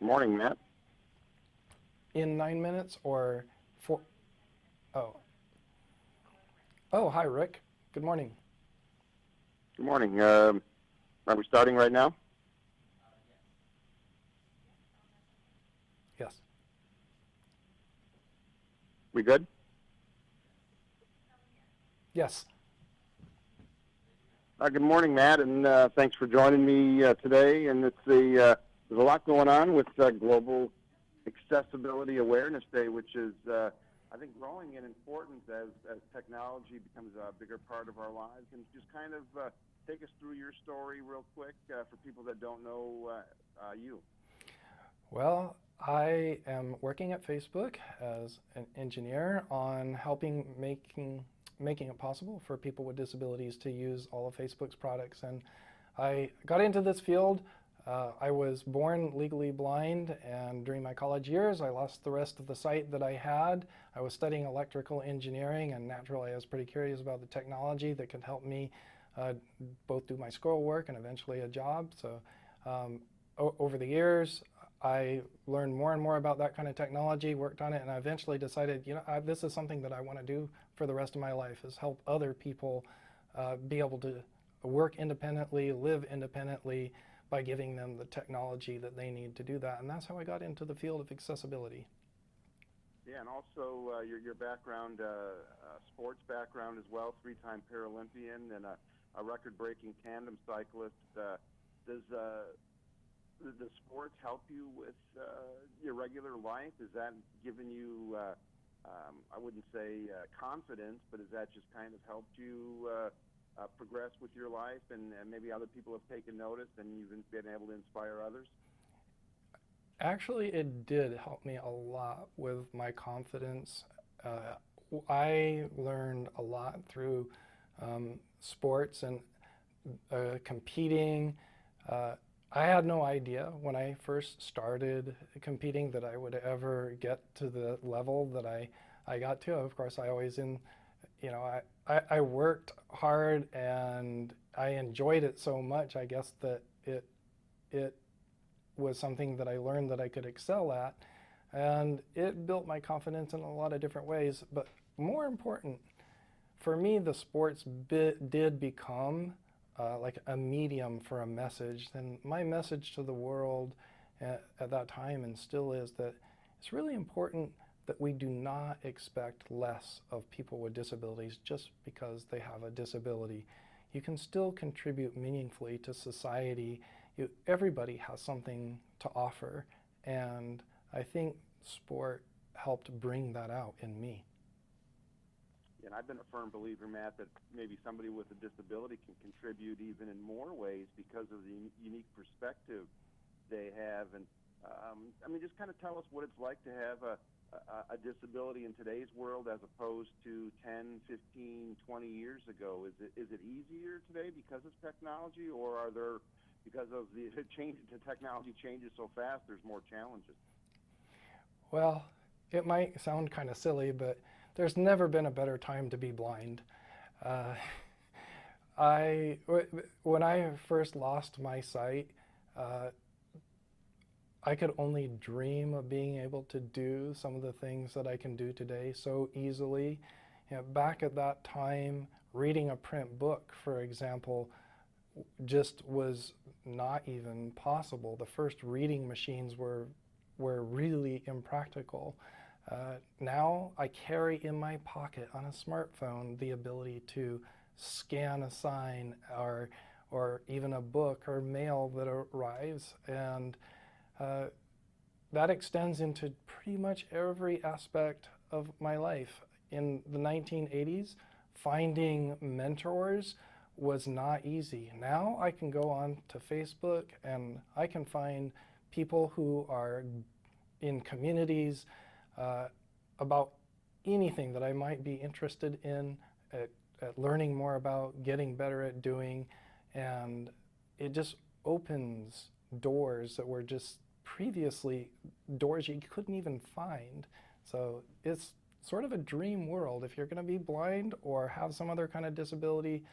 Morning, Matt. In 9 minutes or four? Oh, oh, hi, Rick. Good morning. Good morning. Are we starting right now? Yes. We good? Yes. Good morning, Matt, and thanks for joining me today. And there's a lot going on with Global Accessibility Awareness Day, which is, I think, growing in importance as technology becomes a bigger part of our lives. And just kind of take us through your story real quick for people that don't know you. Well, I am working at Facebook as an engineer on helping making it possible for people with disabilities to use all of Facebook's products. And I got into this field. I was born legally blind, and during my college years, I lost the rest of the sight that I had. I was studying electrical engineering, and naturally, I was pretty curious about the technology that could help me both do my schoolwork and eventually a job. So over the years, I learned more and more about that kind of technology, worked on it, and I eventually decided, this is something that I want to do for the rest of my life, is help other people be able to work independently, live independently by giving them the technology that they need to do that. And that's how I got into the field of accessibility. Yeah, and also your background, sports background as well, three-time Paralympian and a record-breaking tandem cyclist. Does the sports help you with your regular life? Is that giving you, I wouldn't say confidence, but has that just kind of helped you progress with your life and maybe other people have taken notice and you've been able to inspire others? Actually, it did help me a lot with my confidence. I learned a lot through sports and competing. I had no idea when I first started competing that I would ever get to the level that I got to. Of course, I worked hard and I enjoyed it so much, I guess, that it was something that I learned that I could excel at. And it built my confidence in a lot of different ways. But more important, for me, the sports did become like a medium for a message. And my message to the world at that time, and still is, that it's really important that we do not expect less of people with disabilities just because they have a disability. You can still contribute meaningfully to society. Everybody has something to offer, and I think sport helped bring that out in me. And I've been a firm believer, Matt, that maybe somebody with a disability can contribute even in more ways because of the unique perspective they have. And just kind of tell us what it's like to have a disability in today's world as opposed to 10, 15, 20 years ago. Is it easier today because of technology, or are there, because of the technology changes so fast, there's more challenges? Well, it might sound kind of silly, but there's never been a better time to be blind. When I first lost my sight, I could only dream of being able to do some of the things that I can do today so easily. Back at that time, reading a print book, for example, just was not even possible. The first reading machines were really impractical. Now I carry in my pocket on a smartphone the ability to scan a sign or even a book or mail that arrives, and that extends into pretty much every aspect of my life. In the 1980s, finding mentors was not easy. Now I can go on to Facebook and I can find people who are in communities about anything that I might be interested in, at learning more about, getting better at doing, and it just opens doors that were just previously doors you couldn't even find. So it's sort of a dream world. If you're going to be blind or have some other kind of disability,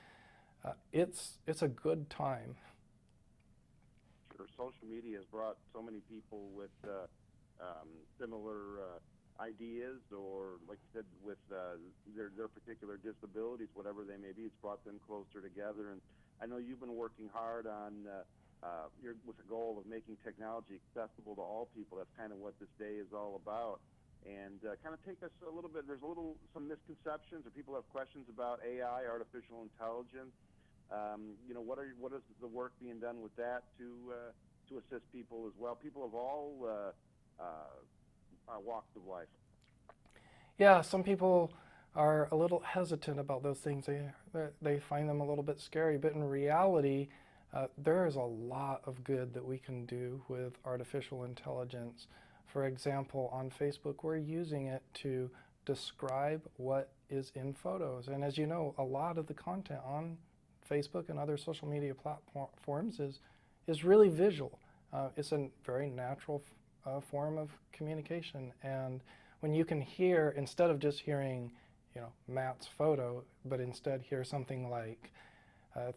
it's a good time. or social media has brought so many people with similar ideas, or like you said, with their particular disabilities, whatever they may be. It's brought them closer together. And I know you've been working hard on with the goal of making technology accessible to all people. That's kind of what this day is all about. And kind of take us a little bit. There's some misconceptions, or people have questions about AI, artificial intelligence. What is the work being done with that to assist people as well? People of all walks of life. Yeah, some people are a little hesitant about those things. They find them a little bit scary, but in reality, there is a lot of good that we can do with artificial intelligence. For example, on Facebook, we're using it to describe what is in photos. And as you know, a lot of the content on Facebook and other social media platforms is really visual. It's a very natural form of communication. And when you can hear, instead of just hearing, Matt's photo, but instead hear something like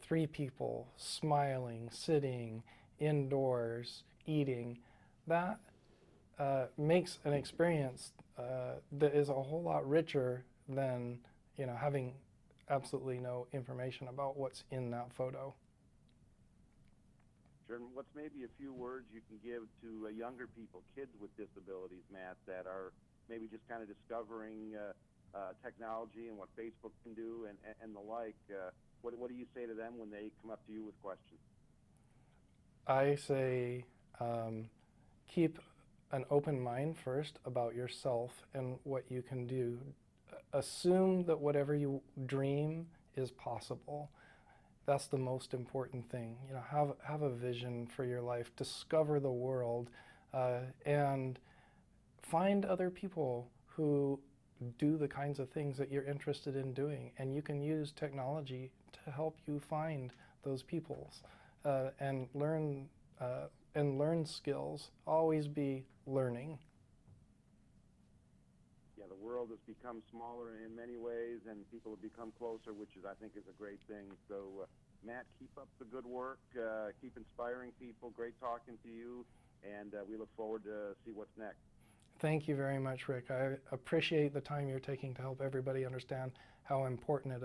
3 people smiling, sitting, indoors, eating, that makes an experience that is a whole lot richer than having absolutely no information about what's in that photo. Sure. And what's maybe a few words you can give to younger people, kids with disabilities, Matt, that are maybe just kind of discovering technology and what Facebook can do and the like? What do you say to them when they come up to you with questions? I say keep an open mind first about yourself and what you can do. Assume that whatever you dream is possible. That's the most important thing. Have a vision for your life. Discover the world, and find other people who do the kinds of things that you're interested in doing. And you can use technology to help you find those people and learn skills. Always be learning. Yeah, the world has become smaller in many ways, and people have become closer, which I think is a great thing. So, Matt, keep up the good work. Keep inspiring people. Great talking to you, and we look forward to see what's next. Thank you very much, Rick. I appreciate the time you're taking to help everybody understand how important it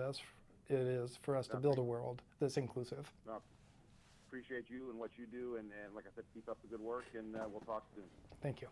is for us to build a world that's inclusive. No, appreciate you and what you do, and like I said, keep up the good work, and we'll talk soon. Thank you.